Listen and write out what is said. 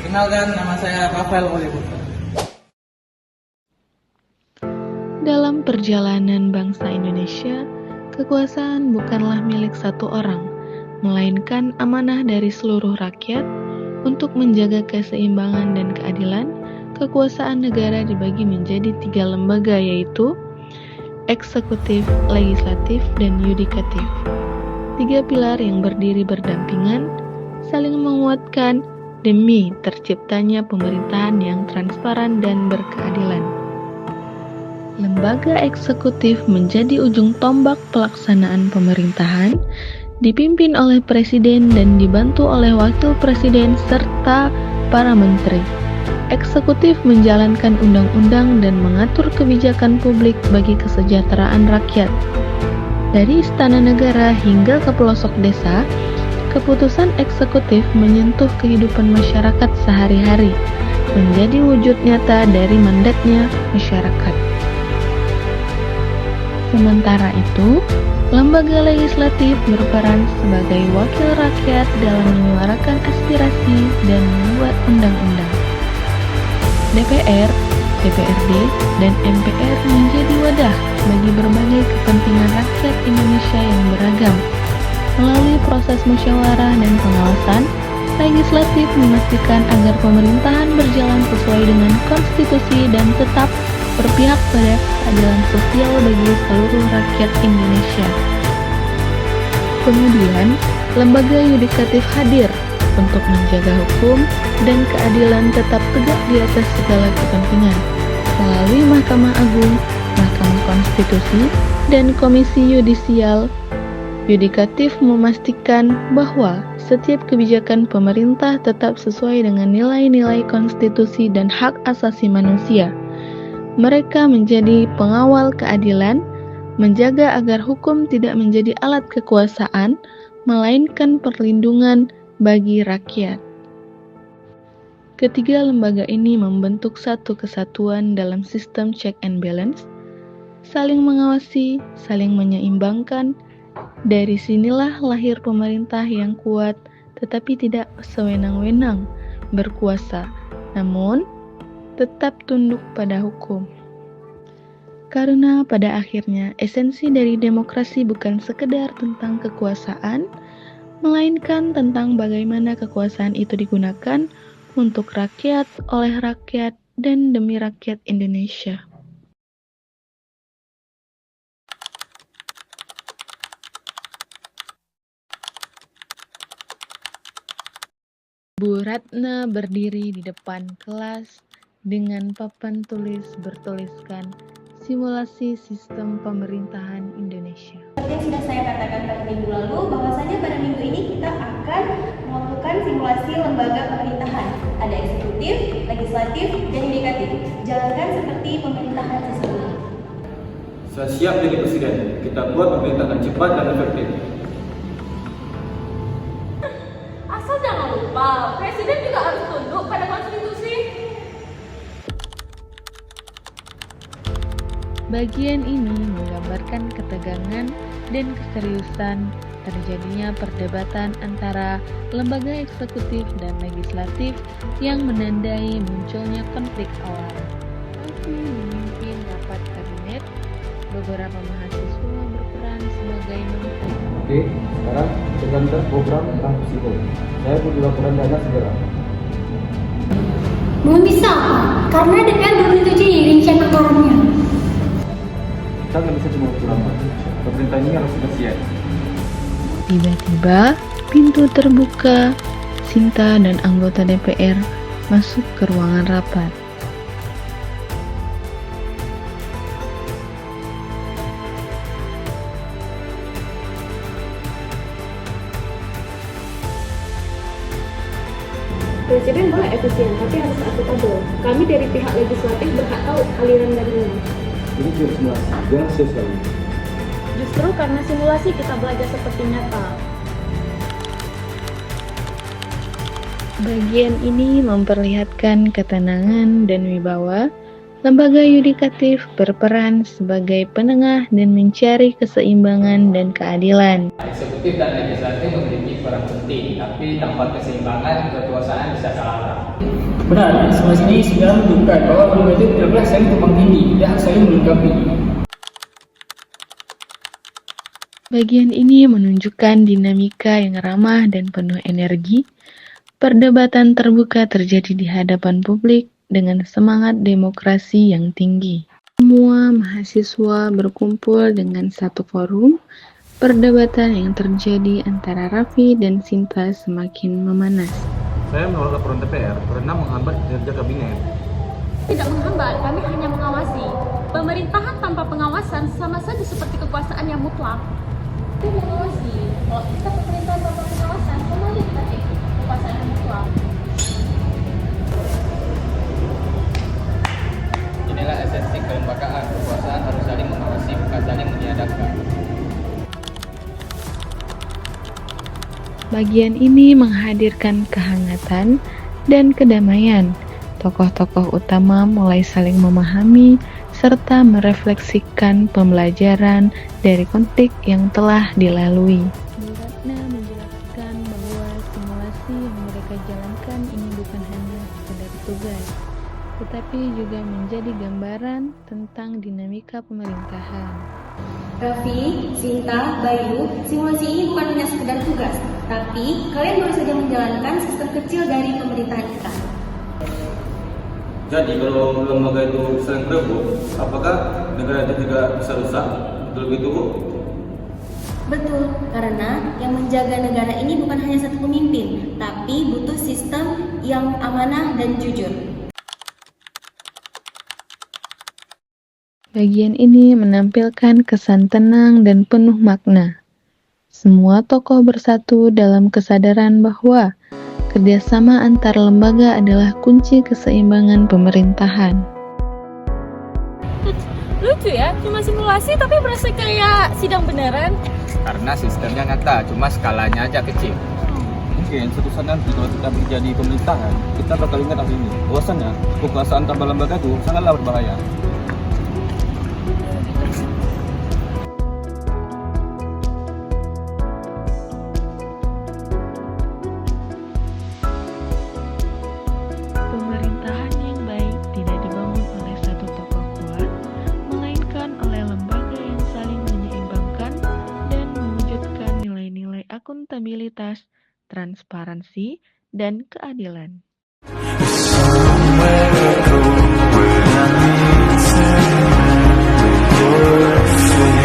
Perkenalkan, nama saya Rafael Oliver. Dalam perjalanan bangsa Indonesia, kekuasaan bukanlah milik satu orang, melainkan amanah dari seluruh rakyat. Untuk menjaga keseimbangan dan keadilan, kekuasaan negara dibagi menjadi 3 lembaga, yaitu eksekutif, legislatif, dan yudikatif. 3 pilar yang berdiri berdampingan, saling menguatkan demi terciptanya pemerintahan yang transparan dan berkeadilan. Lembaga eksekutif menjadi ujung tombak pelaksanaan pemerintahan, dipimpin oleh presiden dan dibantu oleh wakil presiden serta para menteri. Eksekutif menjalankan undang-undang dan mengatur kebijakan publik bagi kesejahteraan rakyat. Dari istana negara hingga ke pelosok desa, keputusan eksekutif menyentuh kehidupan masyarakat sehari-hari, menjadi wujud nyata dari mandatnya masyarakat. Sementara itu, lembaga legislatif berperan sebagai wakil rakyat dalam menyuarakan aspirasi dan membuat undang-undang. DPR, DPRD, dan MPR menjadi wadah bagi berbagai kepentingan rakyat Indonesia yang beragam. Melalui proses musyawarah dan pengawasan, legislatif memastikan agar pemerintahan berjalan sesuai dengan konstitusi dan tetap berpihak pada keadilan sosial bagi seluruh rakyat Indonesia. Kemudian, lembaga yudikatif hadir untuk menjaga hukum dan keadilan tetap tegak di atas segala kepentingan. Melalui Mahkamah Agung, Mahkamah Konstitusi, dan Komisi Yudisial, yudikatif memastikan bahwa setiap kebijakan pemerintah tetap sesuai dengan nilai-nilai konstitusi dan hak asasi manusia. Mereka menjadi pengawal keadilan, menjaga agar hukum tidak menjadi alat kekuasaan, melainkan perlindungan bagi rakyat. Ketiga lembaga ini membentuk satu kesatuan dalam sistem check and balance, saling mengawasi, saling menyeimbangkan. Dari sinilah lahir pemerintah yang kuat, tetapi tidak sewenang-wenang berkuasa, namun tetap tunduk pada hukum. Karena pada akhirnya esensi dari demokrasi bukan sekedar tentang kekuasaan, melainkan tentang bagaimana kekuasaan itu digunakan untuk rakyat, oleh rakyat, dan demi rakyat Indonesia. Bu Ratna berdiri di depan kelas dengan papan tulis bertuliskan simulasi sistem pemerintahan Indonesia. Seperti yang sudah saya katakan pada minggu lalu, bahwasanya pada minggu ini kita akan melakukan simulasi lembaga pemerintahan. Ada eksekutif, legislatif, dan yudikatif. Jalankan seperti pemerintahan sesungguhnya. Saya siap jadi presiden. Kita buat pemerintahan cepat dan efektif. Asal jangan lupa, presiden juga harus tunduk pada konstitusi. Bagian ini menggambarkan ketegangan dan keseriusan terjadinya perdebatan antara lembaga eksekutif dan legislatif yang menandai munculnya konflik awal. Masih memimpin rapat kabinet, beberapa mahasiswa berperan sebagai menteri. Oke, sekarang kita antar program Transisiko. Saya butuh laporan dana segera. Belum bisa, karena DPR belum menyetujui rincian anggarannya. Kita nggak bisa cuma waktu lama. Pemerintah ini harus sudah siap. Tiba-tiba, pintu terbuka. Sinta dan anggota DPR masuk ke ruangan rapat. Presiden boleh efisien, tapi harus akuntabel. Kami dari pihak legislatif berhak tahu aliran dananya. Ini cuma simulasi, jangan sia-sia. Justru karena simulasi kita belajar seperti nyata. Bagian ini memperlihatkan ketenangan dan wibawa. Lembaga yudikatif berperan sebagai penengah dan mencari keseimbangan dan keadilan. Eksekutif dan legislatif memiliki peran penting, tapi tanpa keseimbangan kekuasaan bisa salah arah. Benar, simulasi ini sudah menunjukkan bahwa prerogatif tidak saling tumpang tindih dan saling melengkapi. Bagian ini menunjukkan dinamika yang ramah dan penuh energi. Perdebatan terbuka terjadi di hadapan publik dengan semangat demokrasi yang tinggi. Semua mahasiswa berkumpul dengan satu forum. Perdebatan yang terjadi antara Raffi dan Sinta semakin memanas. Saya menolak laporan DPR karena menghambat kinerja kabinet. Tidak menghambat, kami hanya mengawasi. Pemerintahan tanpa pengawasan sama saja seperti kekuasaan yang mutlak. Itu mengawasi. Kalau kita pemerintahan tanpa pengawasan, sama aja kita kekuasaan yang mutlak. Inilah esensi kelembagaan, kekuasaan harus saling mengawasi, bukan saling meniadakan. Bagian ini menghadirkan kehangatan dan kedamaian. Tokoh-tokoh utama mulai saling memahami serta merefleksikan pembelajaran dari konflik yang telah dilalui. Bu Ratna menjelaskan bahwa simulasi yang mereka jalankan ini bukan hanya sekedar tugas, tetapi juga menjadi gambaran tentang dinamika pemerintahan. Raffi, Sinta, Bayu, simulasi ini bukan hanya sekedar tugas, tapi kalian baru saja menjalankan sistem kecil dari pemerintahan kita. Jadi kalau lembaga itu saling berebut, apakah negara itu tidak bisa rusak? Betul begitu, Bu? Betul, karena yang menjaga negara ini bukan hanya satu pemimpin, tapi butuh sistem yang amanah dan jujur. Bagian ini menampilkan kesan tenang dan penuh makna. Semua tokoh bersatu dalam kesadaran bahwa kerjasama antar lembaga adalah kunci keseimbangan pemerintahan. Lucu ya, cuma simulasi tapi berasa kayak sidang beneran. Karena sistemnya nyata, cuma skalanya aja kecil. Mungkin suatu saat nanti kalau kita menjadi pemerintahan, kita bakal ingat hal ini. Bahwasannya kekuasaan tanpa lembaga itu sangatlah berbahaya. Pemerintahan yang baik tidak dibangun oleh satu tokoh kuat, melainkan oleh lembaga yang saling menyeimbangkan dan mewujudkan nilai-nilai akuntabilitas, transparansi, dan keadilan. Somewhere I go when I need to make your face.